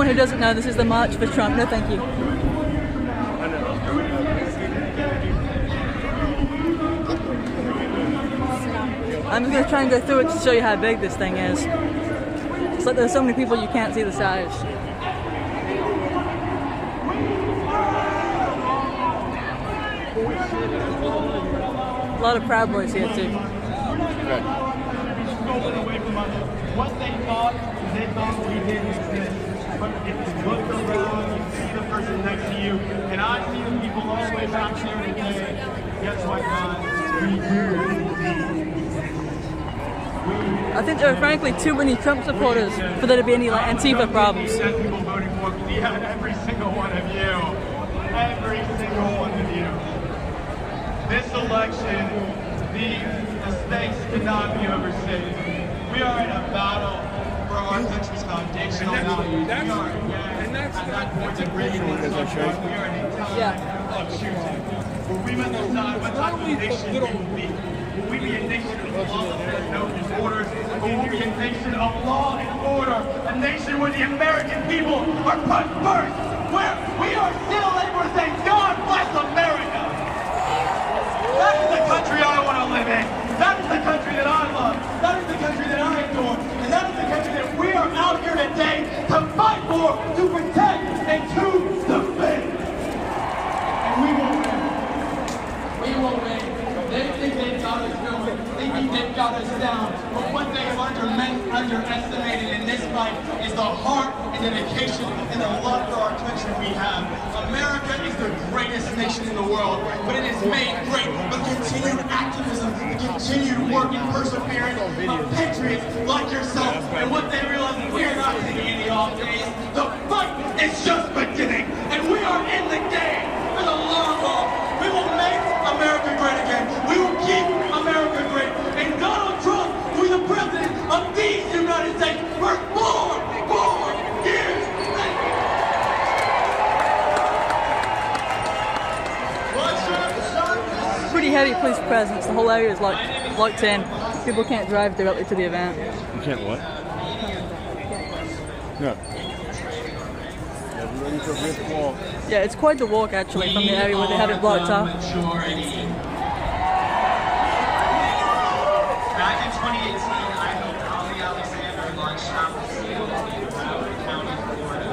anyone who doesn't know, this is the March for Trump. No, thank you. I'm just going to try and go through it to show you how big this thing is. It's like there's so many people you can't see the size. A lot of Proud Boys here too. What they thought we didn't exist. But if you look around, you see the person next to you, and I see the people all the way back there today. Guess what, guys? We do indeed. I think there are frankly too many Trump supporters for there to be any like Antifa problems. People voting for me. Yeah, every single one of you. Every single one of you. This election, the stakes cannot be overstated. We are in a battle for our country's foundational values. We are again at that point of breaking this country. We are in a time of choosing. Where we must decide what type of nation we will be. Will we be a nation of lawlessness and open borders? Or will we be a nation of law and order? A nation where the American people are put first. Where we are still able to say, God bless America. That's the country I want to live in. That is the country that I love. That is the country that I adore. And that is the country that we are out here today to fight for, to protect, and to defend. And we will win. We will win. They think they've got us going. They think they've got us down. But what they have underestimated in this fight is the heart and dedication and the love for our country we have. America is the greatest nation in the world, but it is made great by continued activism, the continued work and perseverance of patriots like yourself. And what they realize is we are not taking any off days. The fight is just beginning, and we are in the game for the long haul. We will make America great again. We will keep America great. And Donald Trump will be the president of these United States for 4 more years. Pretty heavy police presence. The whole area is like locked in. People can't drive directly to the event. You can't what? No. Yeah, it's quite the walk actually from the area where they have it blocked off. Back in 2018, I helped Ali Alexander launch Chapel Seal in Broward County, Florida.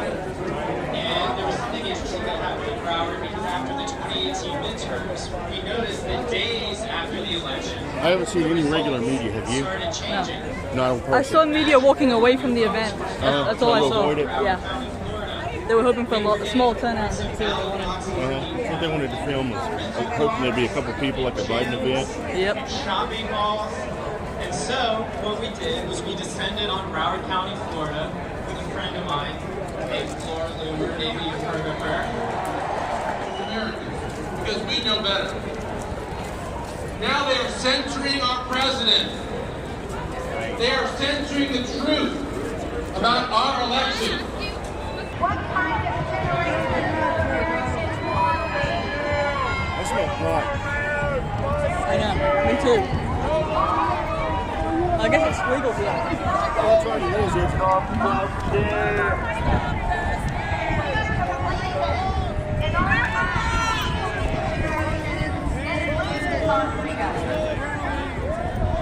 And there was something interesting that happened in Broward because after the 2018 midterms, we noticed that days after the election, I haven't seen any regular media, have you? started changing. Not on purpose. I saw media walking away from the event. That's all I to saw. avoid it? Yeah. They were hoping for a small turnout. Didn't see what they wanted. What they wanted to film was hoping there'd be a couple people like a Biden event. Yep. Shopping malls. And so what we did was we descended on Broward County, Florida, with a friend of mine named Laura Loomer. Maybe you've heard of her. Because we know better. Now they are censoring our president. They are censoring the truth about our election. What kind of generation I smell pot. I know. Me too. I guess it's legal here. That's right, it is.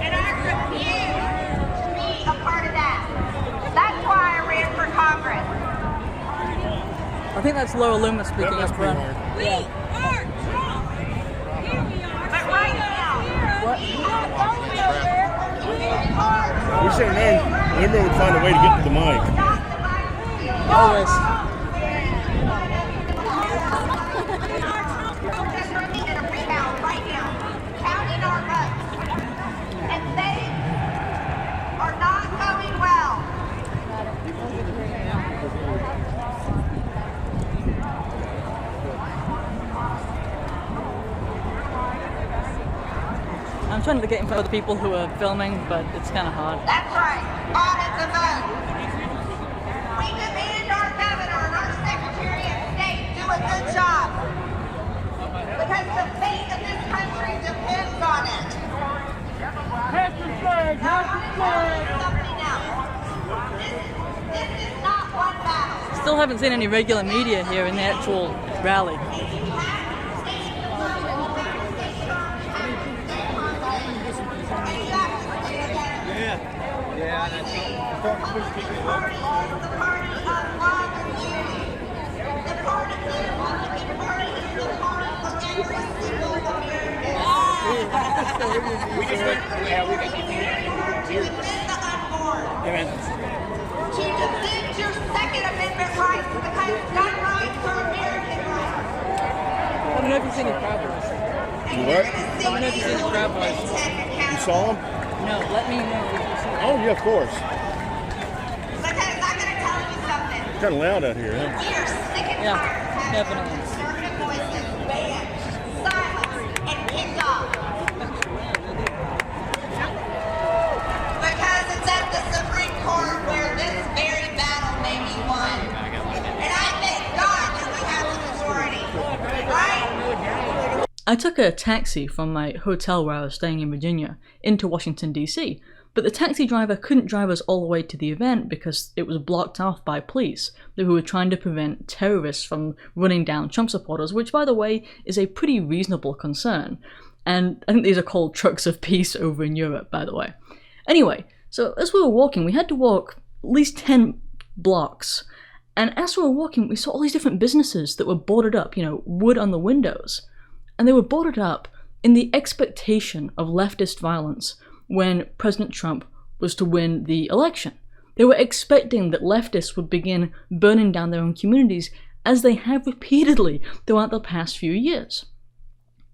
and I refuse to be a part of that. That's why I ran for Congress. I think that's Laura Loomer speaking That was up front. pretty hard. We are Trump. Here we are. But right now, What? we are going over. We are We're saying, hey, everyone would find a way to get to the mic. Always. I'm trying to get in front of the people who are filming, but it's kind of hard. That's right. Audit the vote. We demand our governor and our secretary of state do a good job. Because the fate of this country depends on it. Now, I want to tell you something else. This is not one battle. still haven't seen any regular media here in the actual rally. To defend your Second Amendment rights because gun rights are American rights. Let me know if you've seen the Proud Boys. You what? Let me know if you've seen the Proud Boys. You saw them? No, let me know if you've seen them. Oh, yeah, of course. Because I'm going to tell you something. Kind of loud out here, huh? We are sick and Yeah, tired of having definitely. conservative voices banned, silenced, and kicked off. Because it's at the Supreme Court where this very battle may be won. And I thank God that we have the majority. Right? I took a taxi from my hotel where I was staying in Virginia into Washington, D.C., but the taxi driver couldn't drive us all the way to the event because it was blocked off by police who were trying to prevent terrorists from running down Trump supporters, which, by the way, is a pretty reasonable concern. And I think these are called trucks of peace over in Europe, by the way. Anyway, so as we were walking, we had to walk at least 10 blocks. And as we were walking, we saw all these different businesses that were boarded up, wood on the windows. And they were boarded up in the expectation of leftist violence when President Trump was to win the election. They were expecting that leftists would begin burning down their own communities, as they have repeatedly throughout the past few years.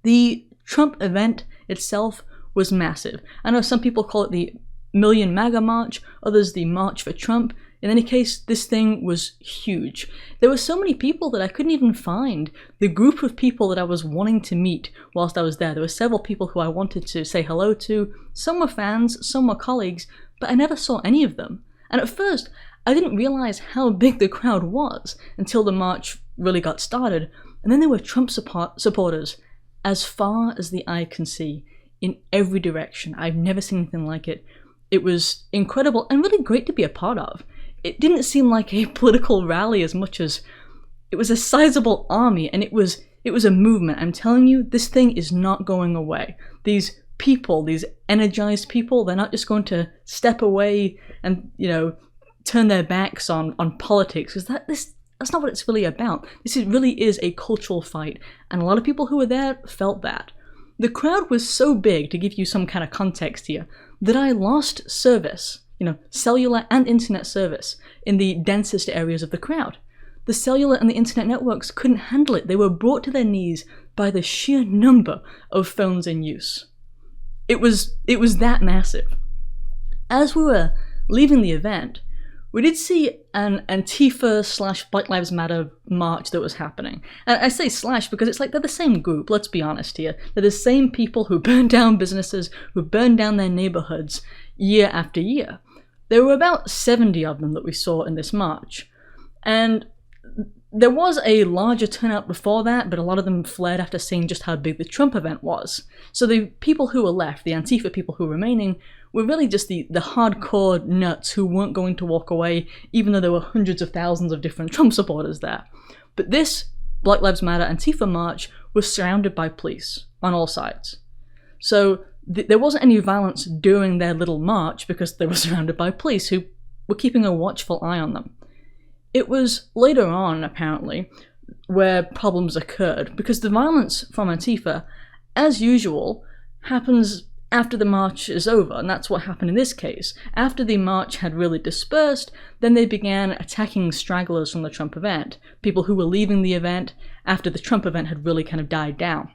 The Trump event itself was massive. I know some people call it the Million MAGA March, others the March for Trump. In any case, this thing was huge. There were so many people that I couldn't even find the group of people that I was wanting to meet whilst I was there. There were several people who I wanted to say hello to. Some were fans, some were colleagues, but I never saw any of them. And at first, I didn't realize how big the crowd was until the march really got started. And then there were Trump supporters as far as the eye can see in every direction. I've never seen anything like it. It was incredible and really great to be a part of. It didn't seem like a political rally as much as it was a sizable army, and it was a movement. I'm telling you, this thing is not going away. These people, these energized people, they're not just going to step away and, turn their backs on politics, because that's not what it's really about. This really is a cultural fight, and a lot of people who were there felt that. The crowd was so big, to give you some kind of context here, that I lost service, cellular and internet service, in the densest areas of the crowd. The cellular and the internet networks couldn't handle it. They were brought to their knees by the sheer number of phones in use. It was that massive. As we were leaving the event, we did see an Antifa/Black Lives Matter march that was happening. And I say slash because it's like they're the same group, let's be honest here. They're the same people who burn down businesses, who burn down their neighborhoods year after year. There were about 70 of them that we saw in this march. And there was a larger turnout before that, but a lot of them fled after seeing just how big the Trump event was. So the people who were left, the Antifa people who were remaining, were really just the hardcore nuts who weren't going to walk away, even though there were hundreds of thousands of different Trump supporters there. But this Black Lives Matter Antifa march was surrounded by police on all sides. So there wasn't any violence during their little march because they were surrounded by police who were keeping a watchful eye on them. It was later on, apparently, where problems occurred, because the violence from Antifa, as usual, happens after the march is over, and that's what happened in this case. After the march had really dispersed, then they began attacking stragglers from the Trump event, people who were leaving the event after the Trump event had really kind of died down.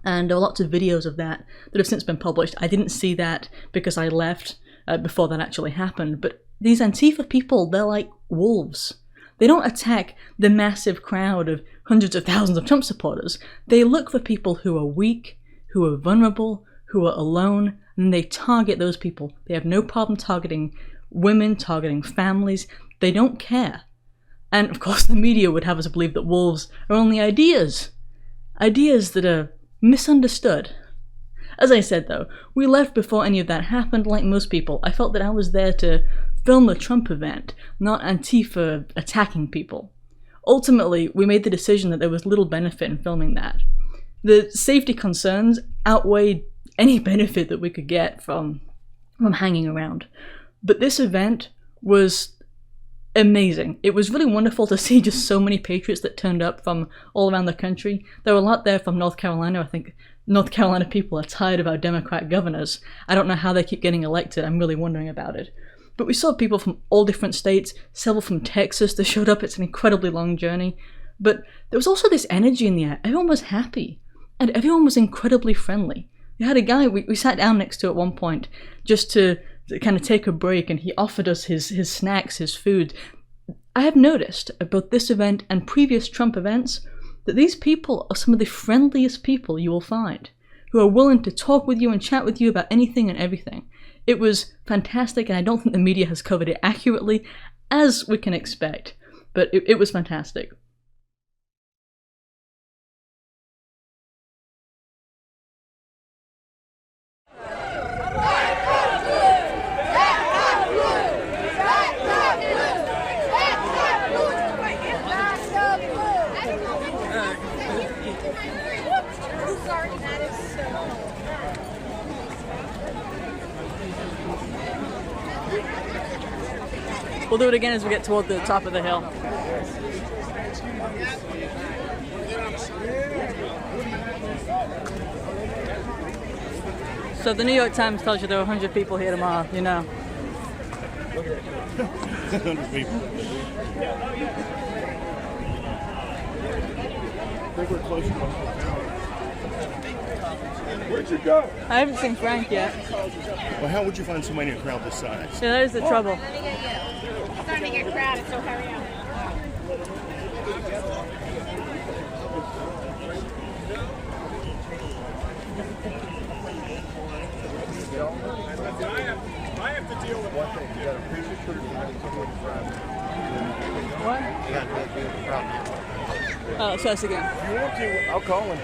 And there were lots of videos of that have since been published. I didn't see that because I left before that actually happened, but these Antifa people, they're like wolves. They don't attack the massive crowd of hundreds of thousands of Trump supporters. They look for people who are weak, who are vulnerable, who are alone, and they target those people. They have no problem targeting women, targeting families. They don't care. And of course the media would have us believe that wolves are only ideas that are misunderstood. As I said though, we left before any of that happened. Like most people, I felt that I was there to film the Trump event, not Antifa attacking people. Ultimately, we made the decision that there was little benefit in filming that. The safety concerns outweighed any benefit that we could get from hanging around. But this event was amazing. It was really wonderful to see just so many patriots that turned up from all around the country. There were a lot there from North Carolina. I think North Carolina people are tired of our Democrat governors. I don't know how they keep getting elected. I'm really wondering about it. But we saw people from all different states, several from Texas that showed up. It's an incredibly long journey. But there was also this energy in the air. Everyone was happy. And everyone was incredibly friendly. We had a guy we sat down next to at one point just to kind of take a break, and he offered us his snacks, his food. I have noticed at both this event and previous Trump events that these people are some of the friendliest people you will find, who are willing to talk with you and chat with you about anything and everything. It was fantastic, and I don't think the media has covered it accurately, as we can expect, but it was fantastic. We'll do it again as we get toward the top of the hill. So the New York Times tells you there are 100 people here tomorrow, you know. 100 people. I think we're close to Where'd you go? I haven't seen Frank yet. Well, how would you find somebody in a crowd this size? Yeah, that is the trouble. It's starting to get crowded, so hurry up. I have to deal with one thing. You got a preacher shooter tonight and somebody in the crowd. What? You got to deal with the crowd. Oh, so us again. If you want to, I'll call him.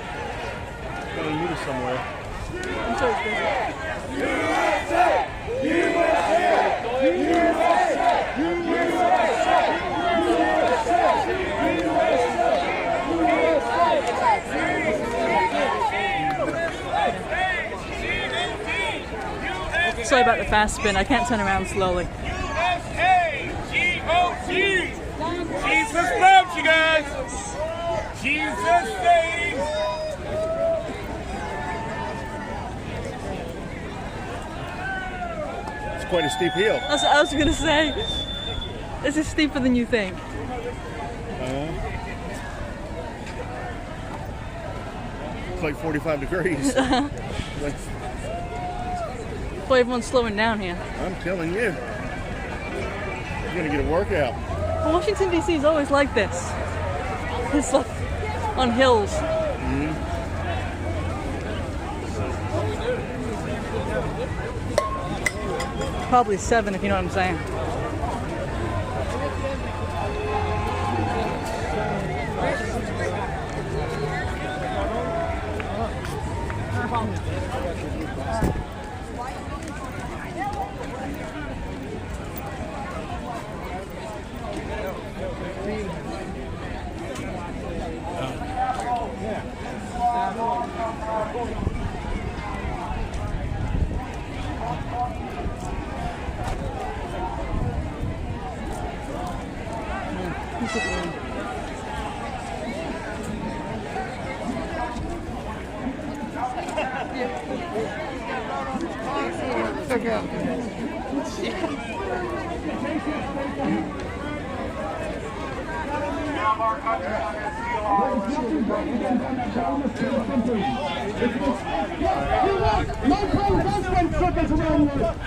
I'm going to meet us somewhere. I'm sure it's busy. USA! USA! Sorry about the fast spin. I can't turn around slowly. USA! G-O-G! Jesus loves you guys! Jesus saves! It's quite a steep hill. That's what I was going to say. This is steeper than you think. It's like 45 degrees. Boy, everyone's slowing down here. I'm telling you. You're going to get a workout. Well, Washington, D.C. is always like this. It's like on hills. Probably 7, if you know what I'm saying.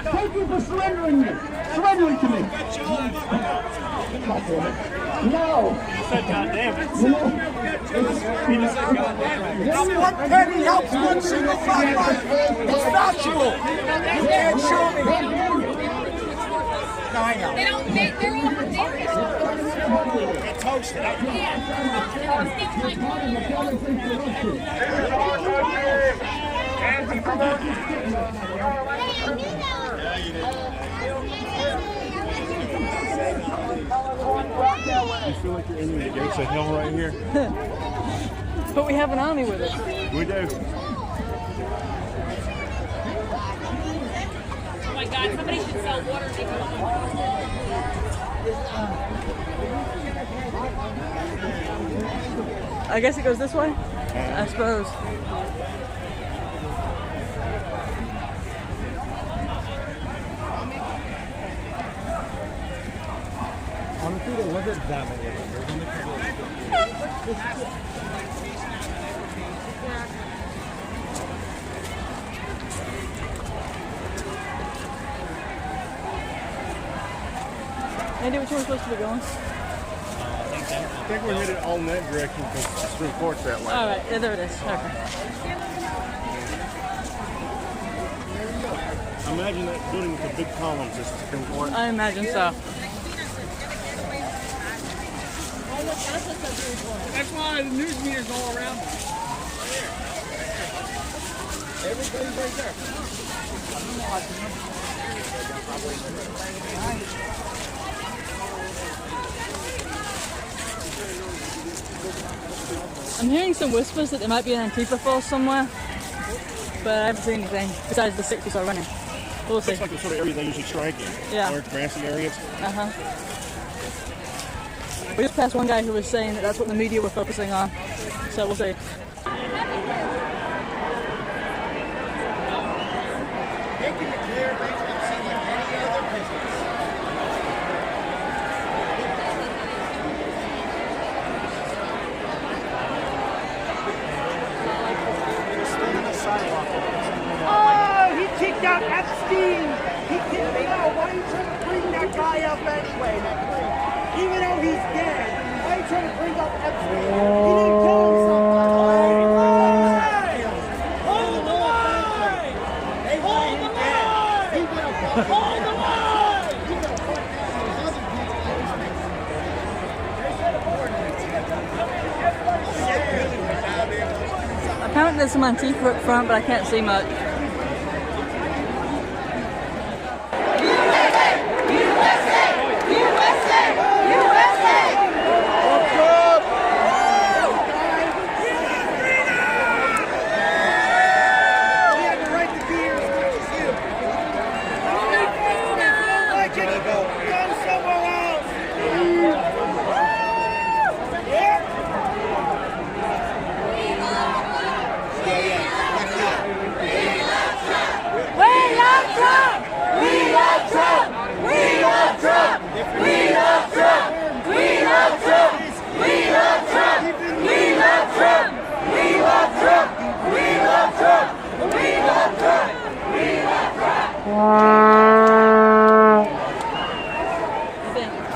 Thank you for surrendering me. Surrendering to me. No. He said goddamn it. One penny helps one single fat life. It's factual. You can't show me. No, I know. They're all They're toasted. You feel like you're in the gates of hell right here? But we have an army with us. We do. Oh my God, somebody should sell water to I guess it goes this way? I suppose. Honestly, there wasn't that many of Andy, which way we're supposed to be going? I think we're headed all in that direction because the Supreme Court's that way. Alright, yeah, there it is. Okay. Imagine that building with the big columns is the Supreme Court. I imagine so. That's why the news meters all around us. Everybody's right there. I'm hearing some whispers that there might be an Antifa force somewhere, but I haven't seen anything besides the 6 we saw running. We'll see. It's like the sort of area they usually strike in. Yeah. Large grassy areas. Uh-huh. We just passed one guy who was saying that that's what the media were focusing on, so we'll see. Making it clear makes them seem like any other business. Oh, he kicked out Epstein. He kicked me out. Why are you trying to bring that guy up anyway? Even though he's dead, why are you trying to bring up Epstein? He didn't kill somebody. Hold the line! Hold the line! Hold the line! Apparently there's some Antifa up front, but I can't see much.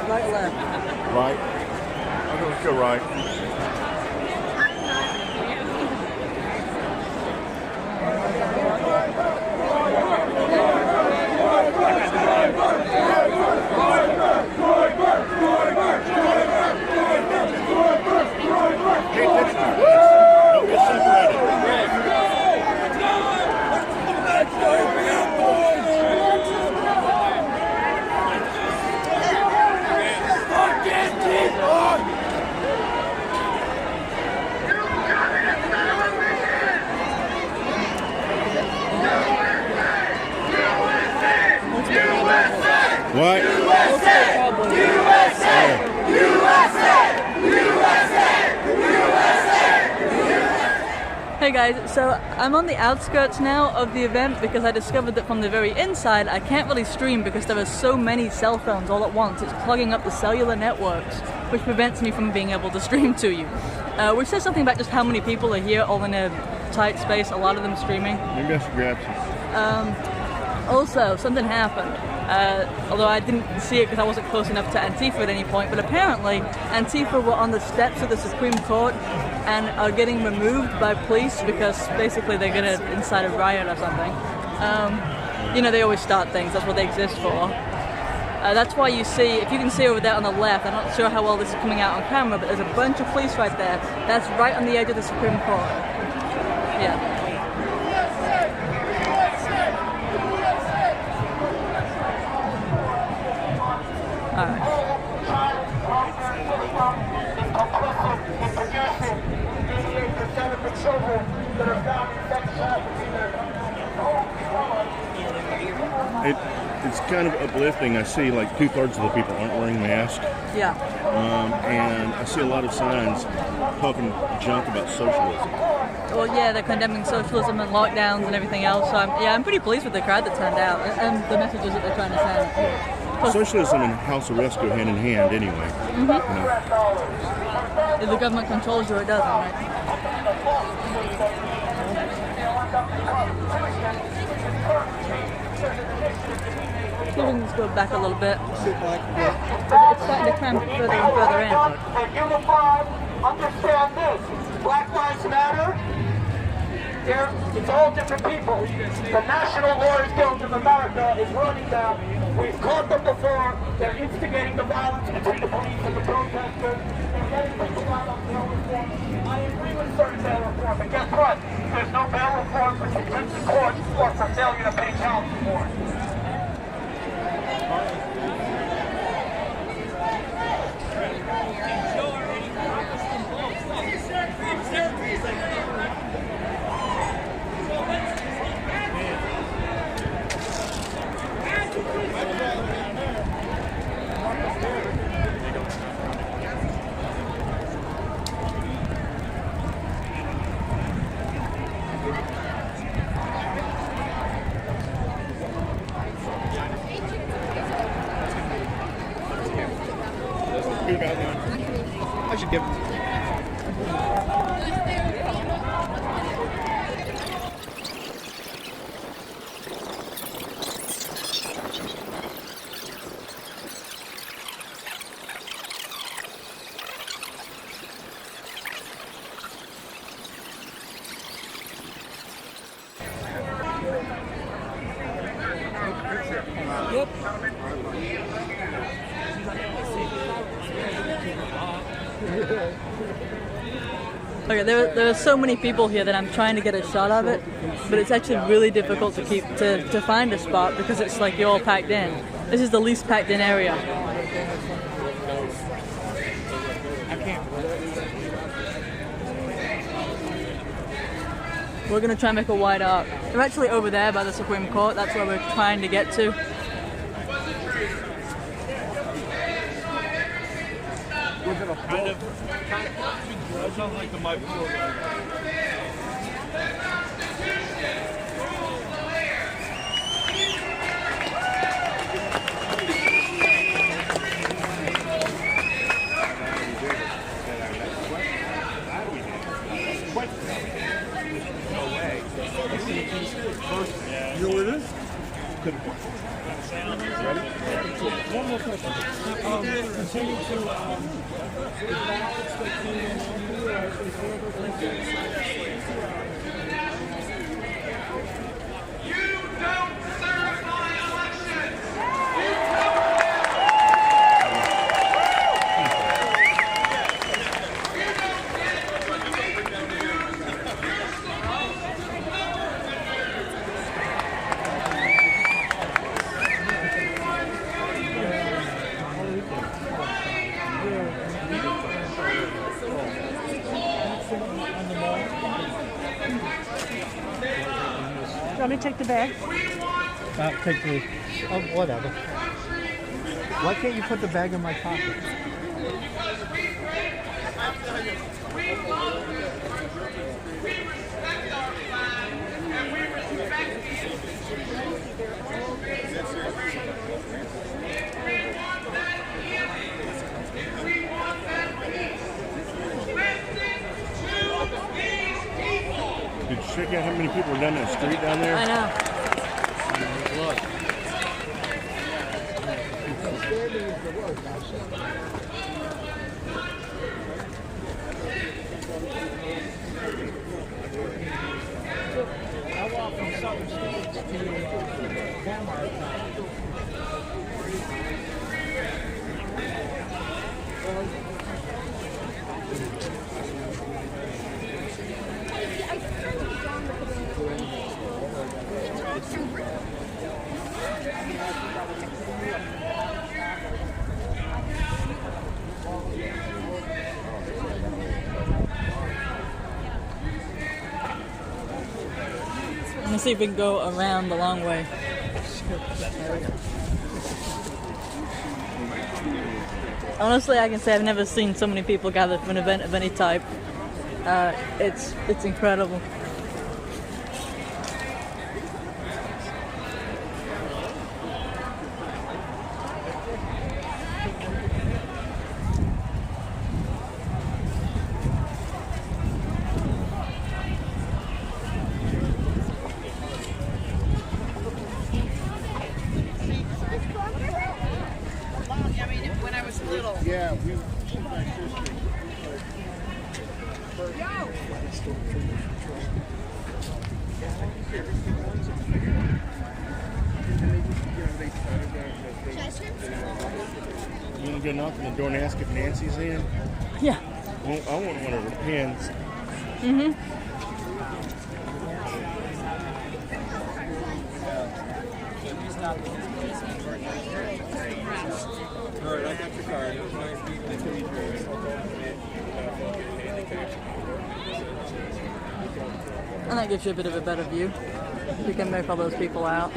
Right or left? Right. I'm going to go right. Don't get separated. What? Hey guys, so I'm on the outskirts now of the event because I discovered that from the very inside I can't really stream because there are so many cell phones all at once. It's clogging up the cellular networks, which prevents me from being able to stream to you. Which says something about just how many people are here all in a tight space, a lot of them streaming. Maybe I should grab some. Also, something happened. Although I didn't see it because I wasn't close enough to Antifa at any point, but apparently Antifa were on the steps of the Supreme Court and are getting removed by police because basically they're going to incite a riot or something. You know, they always start things, that's what they exist for. That's why you see, if you can see over there on the left, I'm not sure how well this is coming out on camera, but there's a bunch of police right there. That's right on the edge of the Supreme Court. Yeah. Alright. it's kind of uplifting. I see like 2/3 of the people aren't wearing masks, Yeah. and I see a lot of signs talking junk about socialism. Well, yeah, they're condemning socialism and lockdowns and everything else. So I'm pretty pleased with the crowd that turned out and the messages that they're trying to send. Socialism and house arrest go hand in hand anyway. You know? If the government controls you, it doesn't, right? See if we can just go back a little bit. It's starting to cram further and further in. And unified, understand this. Black Lives Matter. It's all different people. The National Lawyers Guild of America is running them. We've caught them before. They're instigating the violence between the police and the protesters. They're getting people out on bail reform. I agree with certain bail reform, but guess what? There's no bail reform for contempt of court or for failure to pay child support. I should give Okay, there are so many people here that I'm trying to get a shot of it, but it's actually really difficult to find a spot because it's like you're all packed in. This is the least packed in area. We're gonna try and make a wide arc. They're actually over there by the Supreme Court. That's where we're trying to get to. Sounds like the mic. You know what it is? Ready? One more question. Continue to You don't certify elections! Let me take the bag. take the whatever. Why can't you put the bag in my pocket? Did you check out how many people are down that street down there? I know. Look. I walk from Southern States to Walmart. Let me see if we can go around the long way. Honestly, I can say I've never seen so many people gather for an event of any type. It's incredible. When I was little. Yeah, we. You want to go knock on the door and ask if Nancy's in? Yeah. Well, I want one of her pins. All right, I got your card. It was nice meeting you. And that gives you a bit of a better view. You can make all those people out.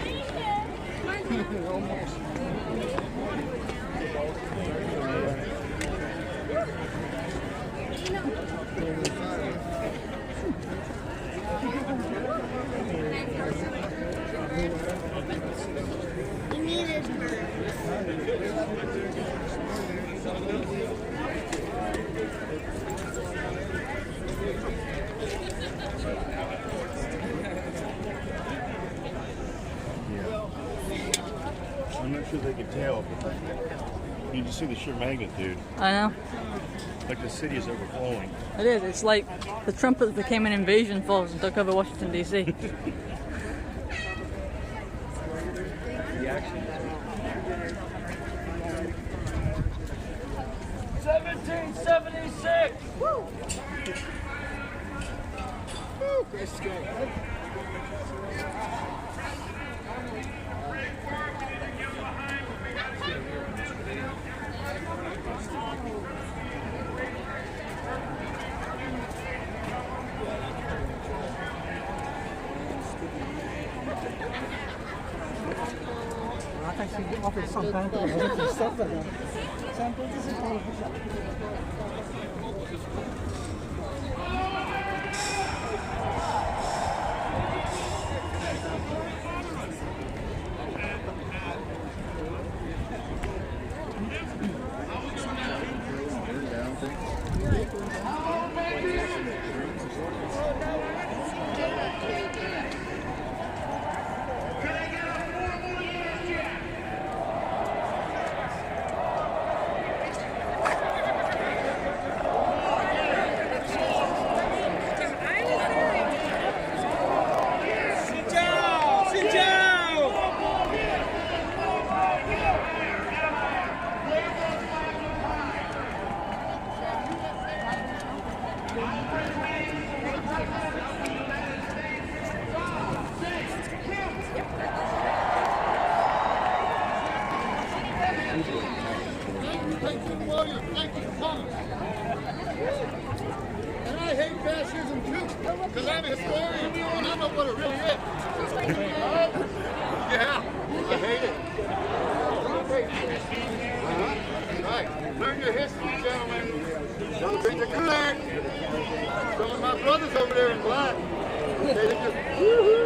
I'm not sure they can tell, but you can see the sheer magnitude. I know. Like the city is overflowing. It is. It's like the trumpets became an invasion force and took over Washington, D.C. The action. 1776! Woo! Let's go. I think she offered some kind of stuff like that. Sample, this is all. And I hate fascism too, because I'm a historian and I know what it really is. Yeah, I hate it. Right, learn your history, gentlemen. Don't drink the Kool-Aid. Some of my brothers over there in black, they just, woo-hoo.